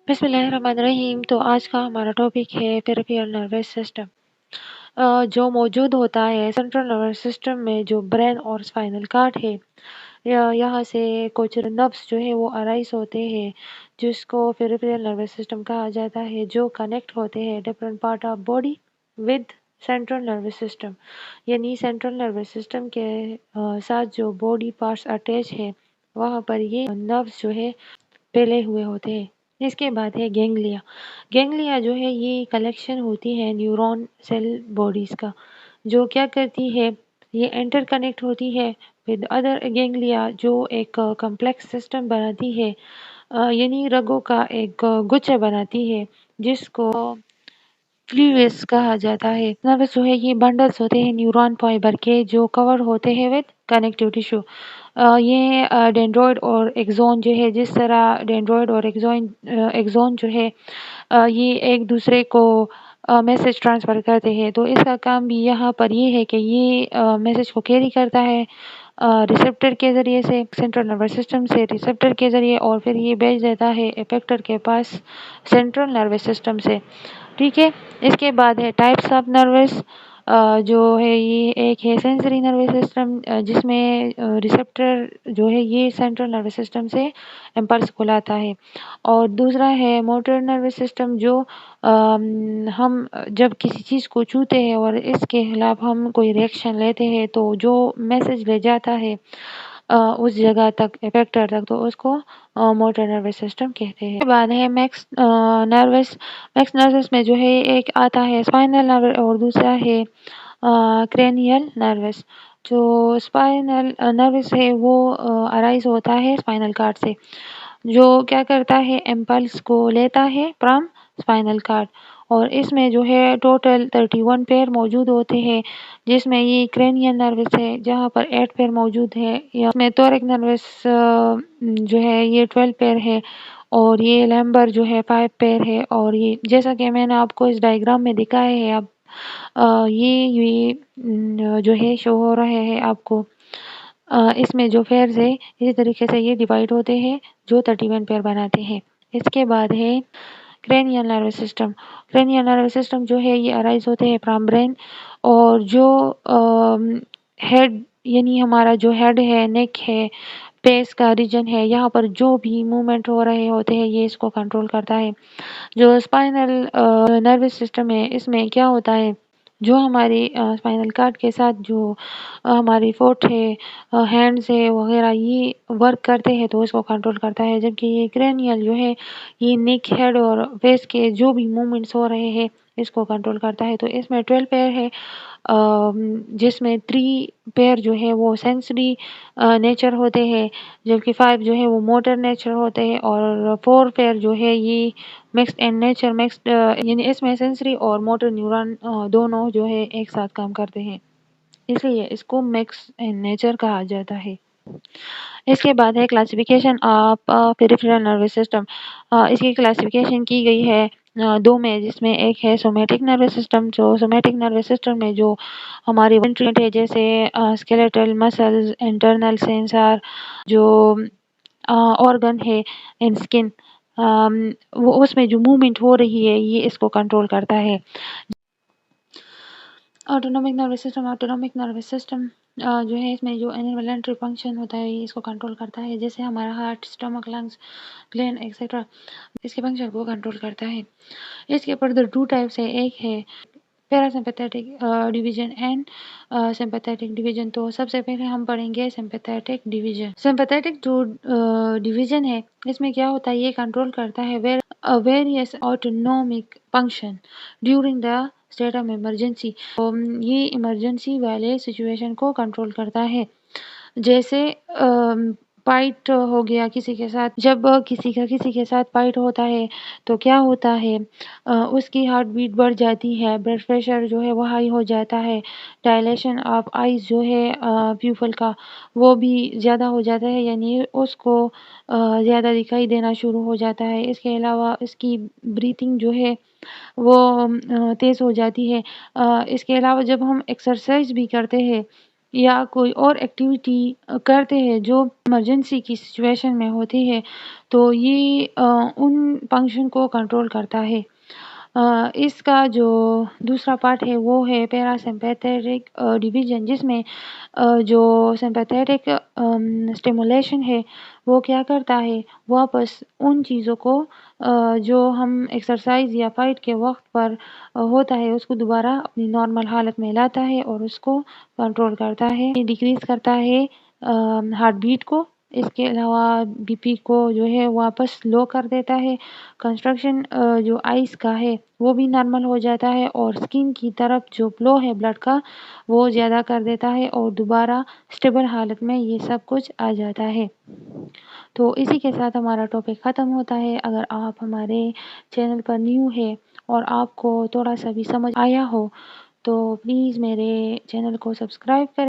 बिस्मिल्लाहिर्रहमानिर्रहीम। तो आज का हमारा टॉपिक है पेरिफेरल नर्वस सिस्टम। जो मौजूद होता है सेंट्रल नर्वस सिस्टम में जो ब्रेन और स्पाइनल कॉर्ड है, यहाँ से कुछ नर्व्स जो है वो अराइज होते हैं, जिसको पेरिफेरल नर्वस सिस्टम कहा जाता है, जो कनेक्ट होते हैं different part of body with central nervous system. यानी सेंट्रल नर्वस सिस्टम के साथ जो बॉडी पार्ट्स अटैच है, वहाँ पर ये नर्व्स जो है फैले हुए होते हैं। इसके बाद है गैंग्लिया। गैंग्लिया जो है ये कलेक्शन होती है न्यूरॉन सेल बॉडीज का, जो क्या करती है, ये इंटर कनेक्ट होती है विद अदर गैंग्लिया, जो एक कॉम्प्लेक्स सिस्टम बनाती है, यानी रगों का एक गुच्छा बनाती है, जिसको फ्लूइड्स कहा जाता है। नर्वस जो है ये बंडल्स होते हैं न्यूरॉन फाइबर के, जो कवर होते हैं विद कनेक्टिव टिश्यू। ये डेंड्रॉइड और एक्सोन जो है, जिस तरह डेंड्रॉइड और एक्सोन जो है, ये एक दूसरे को मैसेज ट्रांसफ़र करते हैं। तो इसका काम भी यहाँ पर ये है कि ये मैसेज को कैरी करता है रिसेप्टर के ज़रिए से, सेंट्रल नर्वस सिस्टम से रिसेप्टर के ज़रिए, और फिर ये भेज देता है इफेक्टर के पास सेंट्रल नर्वस सिस्टम से। ठीक है। इसके बाद है टाइप्स ऑफ नर्वस। जो है ये एक है सेंसरी नर्वस सिस्टम, जिसमें रिसेप्टर जो है ये सेंट्रल नर्वस सिस्टम से इम्पल्स को लाता है। और दूसरा है मोटर नर्वस सिस्टम, जो हम जब किसी चीज़ को छूते हैं और इसके खिलाफ हम कोई रिएक्शन लेते हैं, तो जो मैसेज ले जाता है उस जगह तक, इफेक्टर तक, तो उसको मोटर नर्वस सिस्टम कहते हैं। उसके बाद है नर्वस मैक्स नर्वस में जो है एक आता है स्पाइनल नर्व और दूसरा है क्रेनियल नर्वस। जो स्पाइनल नर्वस है वो अराइज होता है स्पाइनल कॉर्ड से, जो क्या करता है, इम्पल्स को लेता है फ्रॉम स्पाइनल कॉर्ड। और इसमें जो है टोटल 31 पेयर मौजूद होते हैं, जिसमें ये क्रेनियल नर्वस है जहाँ पर 8 पेयर मौजूद है। इसमें थोरैक नर्वस जो है ये 12 पेयर है, और ये लैम्बर जो है 5 पेयर है। और ये जैसा कि मैंने आपको इस डायग्राम में दिखाया है, अब ये जो है शो हो रहे हैं आपको। इसमें जो पेयर्स है इसी तरीके से ये डिवाइड होते हैं, जो 31 पेयर बनाते हैं। इसके बाद है cranial nervous system. Cranial nervous system जो है ये अराइज होते हैं फ्रॉम ब्रेन, और जो हेड, यानी हमारा जो हेड है, नेक है, फेस का रीजन है, यहाँ पर जो भी मूवमेंट हो रहे होते हैं ये इसको कंट्रोल करता है। जो स्पाइनल नर्वस सिस्टम है, इसमें क्या होता है, जो हमारी स्पाइनल कॉर्ड के साथ जो हमारी फोट है, हैंड्स है वगैरह, ये वर्क करते हैं तो इसको कंट्रोल करता है। जबकि ये क्रेनियल जो है ये नेक, हेड और फेस के जो भी मूवमेंट्स हो रहे हैं इसको कंट्रोल करता है। तो इसमें 12 पेयर है, जिसमें 3 पेयर जो है वो सेंसरी नेचर होते हैं, जबकि 5 जो है वो मोटर नेचर होते हैं, और 4 पेयर जो है ये मिक्स्ड इन नेचर। मिक्स्ड यानी इसमें सेंसरी और मोटर न्यूरॉन दोनों जो है एक साथ काम करते हैं, इसलिए इसको मिक्स इन नेचर कहा जाता है। इसके बाद है classification of peripheral nervous system. इसकी क्लासिफिकेशन की गई है दो में, जिसमें एक है सोमैटिक नर्वस सिस्टम। जो सोमैटिक नर्वस सिस्टम में जो हमारी ट्रीट है, जैसे स्केलेटल मसल्स, इंटरनल सेंसर, जो ऑर्गन है इन स्किन, वो उसमें जो मूवमेंट हो रही है ये इसको कंट्रोल करता है। Autonomic nervous system. Autonomic nervous system जो है इसमें जो इन्वॉल्यूंटरी फंक्शन होता है ये इसको कंट्रोल करता है, जैसे हमारा heart, stomach, lungs, gland etcetera, इसके फंक्शन को कंट्रोल करता है। इसके फर्दर 2 टाइप्स है, एक है parasympathetic division and sympathetic division. तो सबसे पहले हम पढ़ेंगे सिंपैथेटिक डिवीजन। सिंपैथेटिक जो डिवीजन है, इसमें क्या होता है, ये कंट्रोल करता है various autonomic function during the state of emergency. ये इमरजेंसी वाले सिचुएशन को कंट्रोल करता है, जैसे फाइट हो गया किसी के साथ। जब किसी के साथ फाइट होता है तो क्या होता है, उसकी हार्ट बीट बढ़ जाती है, ब्लड प्रेशर जो है वो हाई हो जाता है, डायलेशन ऑफ आइज जो है प्यूपल का वो भी ज़्यादा हो जाता है, यानी उसको ज़्यादा दिखाई देना शुरू हो जाता है। इसके अलावा इसकी ब्रीथिंग जो है वो तेज़ हो जाती है। इसके अलावा जब हम एक्सरसाइज भी करते हैं या कोई और एक्टिविटी करते हैं जो इमरजेंसी की सिचुएशन में होती है, तो ये उन फंक्शन को कंट्रोल करता है। इसका जो दूसरा पार्ट है वो है पैरासिम्पैथेटिक डिवीजन, जिसमें जो सिम्पैथेटिक स्टिमुलेशन है वो क्या करता है, वापस उन चीज़ों को जो हम एक्सरसाइज या फाइट के वक्त पर होता है उसको दोबारा अपनी नॉर्मल हालत में लाता है और उसको कंट्रोल करता है, डिक्रीज करता है हार्ट बीट को। इसके अलावा बीपी को जो है वापस लो कर देता है। कंस्ट्रक्शन जो आइस का है वो भी नॉर्मल हो जाता है और स्किन की तरफ जो फ्लो है ब्लड का वो ज़्यादा कर देता है और दोबारा स्टेबल हालत में ये सब कुछ आ जाता है। तो इसी के साथ हमारा टॉपिक ख़त्म होता है। अगर आप हमारे चैनल पर न्यू है और आपको थोड़ा सा भी समझ आया हो तो प्लीज़ मेरे चैनल को सब्सक्राइब करें।